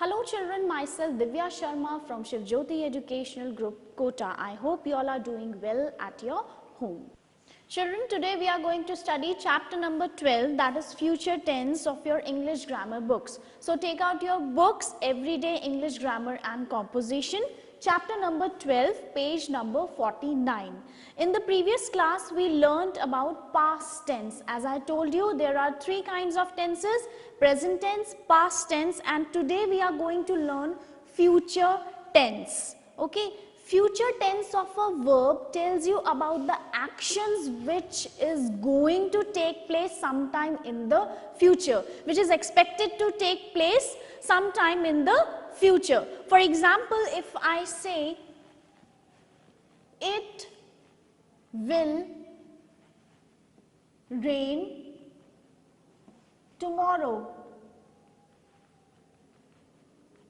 Hello children, myself Divya Sharma from Shiv Jyoti Educational Group, Kota. I hope you all are doing well at your home. Children, today we are going to study chapter number 12, that is future tense of your English grammar books. So take out your books, Everyday English Grammar and Composition, chapter number 12, page number 49. In the previous class, we learned about past tense. As I told you, there are three kinds of tenses: present tense, past tense, and today we are going to learn future tense. Okay, future tense of a verb tells you about the actions which is going to take place sometime in the future, which is expected to take place sometime in the future. For example, if I say it will rain tomorrow.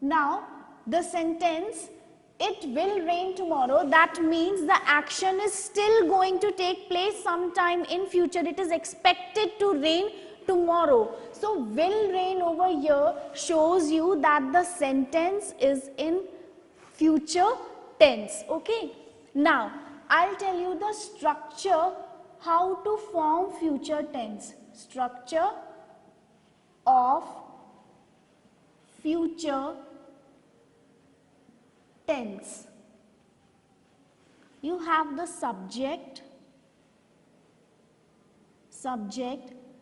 Now the sentence it will rain tomorrow, that means the action is still going to take place sometime in future. It is expected to rain tomorrow. So will rain over here shows you that the sentence is in future tense. Okay, now I'll tell you the structure, how to form future tense. Structure of future tense. You have the subject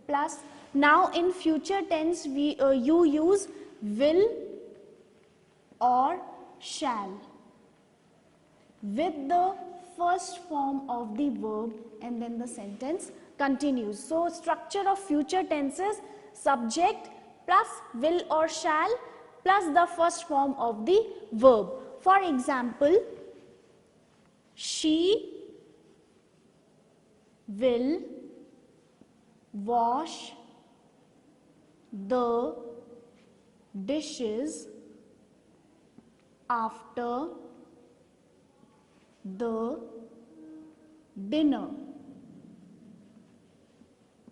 plus, now in future tense you use will or shall with the first form of the verb, and then the sentence continues. So structure of future tenses: subject plus will or shall plus the first form of the verb. For example, she will wash the dishes after the dinner.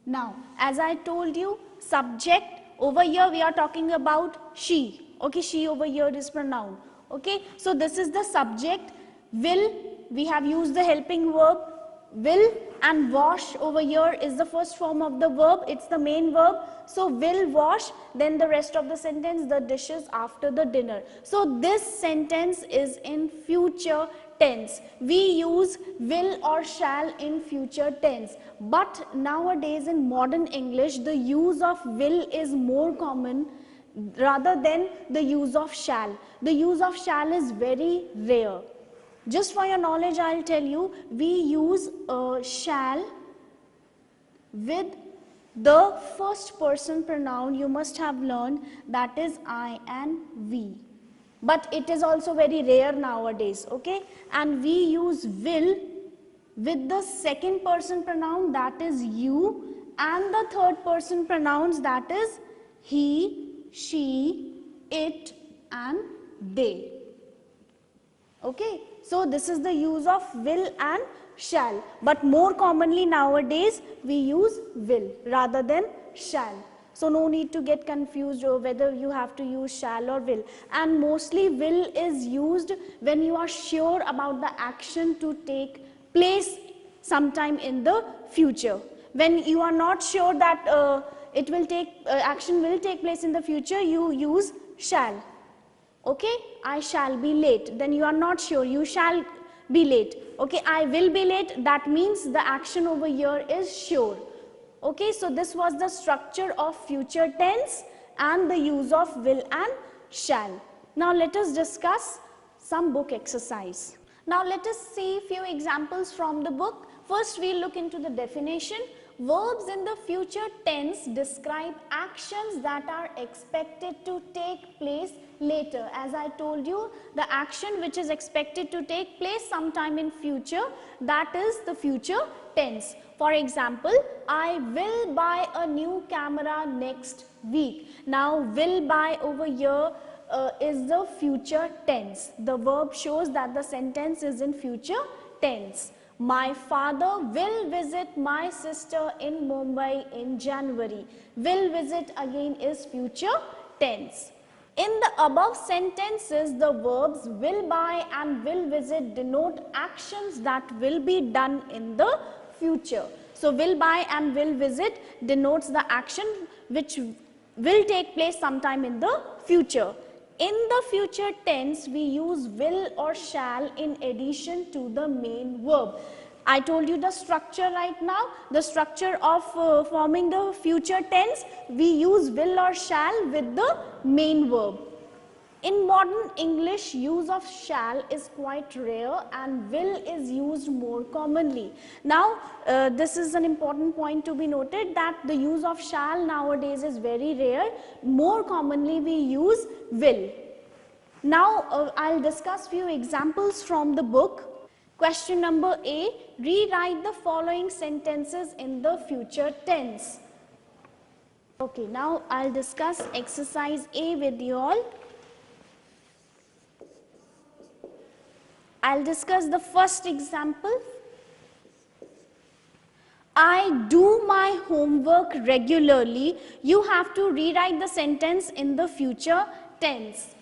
Now, as I told you, subject over here we are talking about she. Okay, she over here is pronoun. Okay, so this is the subject. Will, we have used the helping verb will, and wash over here is the first form of the verb. It's the main verb. So will wash, then the rest of the sentence, the dishes after the dinner. So this sentence is in future tense. We use will or shall in future tense. But nowadays in modern English, the use of will is more common rather than the use of shall. The use of shall is very rare. Just for your knowledge, I'll tell you, we use shall with the first person pronoun. You must have learned, that is I and we. But it is also very rare nowadays, okay? And we use will with the second person pronoun, that is you, and the third person pronouns, that is he, she, it, and they. Okay, so this is the use of will and shall, but more commonly nowadays we use will rather than shall. So no need to get confused over whether you have to use shall or will. And mostly will is used when you are sure about the action to take place sometime in the future. When you are not sure that action will take place in the future, you use shall. Okay, I shall be late. Then you are not sure, you shall be late. Okay, I will be late, that means the action over here is sure. Okay, so this was the structure of future tense and the use of will and shall. Now let us discuss some book exercise. Now let us see few examples from the book. First we'll look into the definition. Verbs in the future tense describe actions that are expected to take place later. As I told you, the action which is expected to take place sometime in future, that is the future tense. For example, I will buy a new camera next week. Now will buy over here is the future tense. The verb shows that the sentence is in future tense. My father will visit my sister in Mumbai in January. Will visit again is future tense. In the above sentences, the verbs will buy and will visit denote actions that will be done in the future. So, will buy and will visit denotes the action which will take place sometime in the future. In the future tense, we use will or shall in addition to the main verb. I told you the structure right now. The structure of forming the future tense, we use will or shall with the main verb. In modern English, use of shall is quite rare and will is used more commonly. Now, this is an important point to be noted, that the use of shall nowadays is very rare. More commonly, we use will. Now, I'll discuss few examples from the book. Question number A, rewrite the following sentences in the future tense. Okay, now I'll discuss exercise A with you all. I'll discuss the first example. I do my homework regularly. You have to rewrite the sentence in the future tense.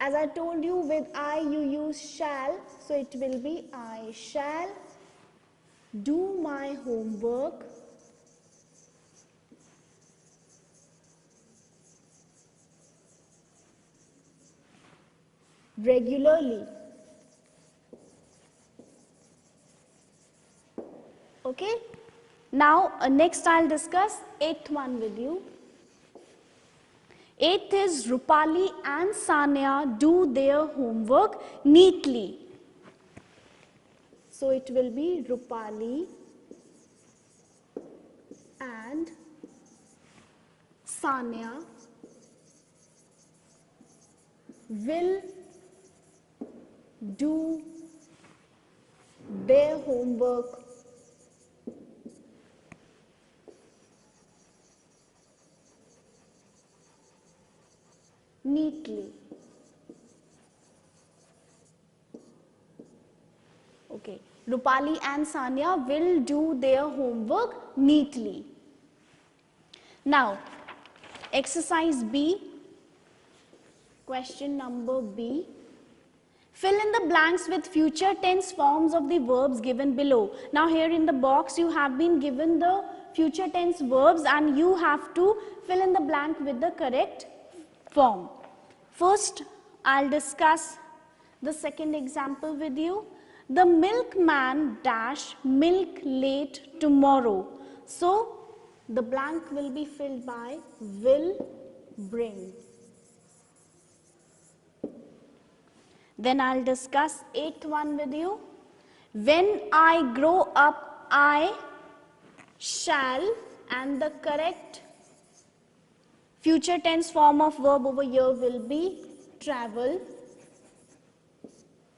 As I told you, with I you use shall, so it will be I shall do my homework regularly. Okay. Now, next I'll discuss 8th one with you. 8th is Rupali and Sanya do their homework neatly. So, it will be Rupali and Sanya will do their homework neatly. Okay, Rupali and Sanya will do their homework neatly. Now, exercise B, question number B. Fill in the blanks with future tense forms of the verbs given below. Now, here in the box you have been given the future tense verbs and you have to fill in the blank with the correct form. First, I'll discuss the second example with you. The milkman dash milk late tomorrow. So, the blank will be filled by will bring. Then I'll discuss 8th one with you. When I grow up, I shall, and the correct future tense form of verb over here will be travel.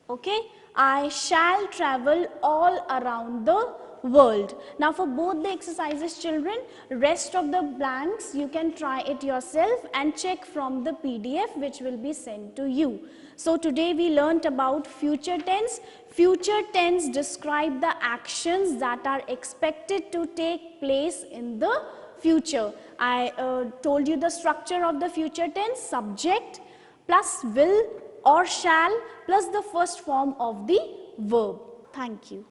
Okay, I shall travel all around the world. Now, for both the exercises, children, rest of the blanks you can try it yourself and check from the PDF which will be sent to you. So, today we learnt about future tense. Future tense describe the actions that are expected to take place in the future. I told you the structure of the future tense: subject plus will or shall plus the first form of the verb. Thank you.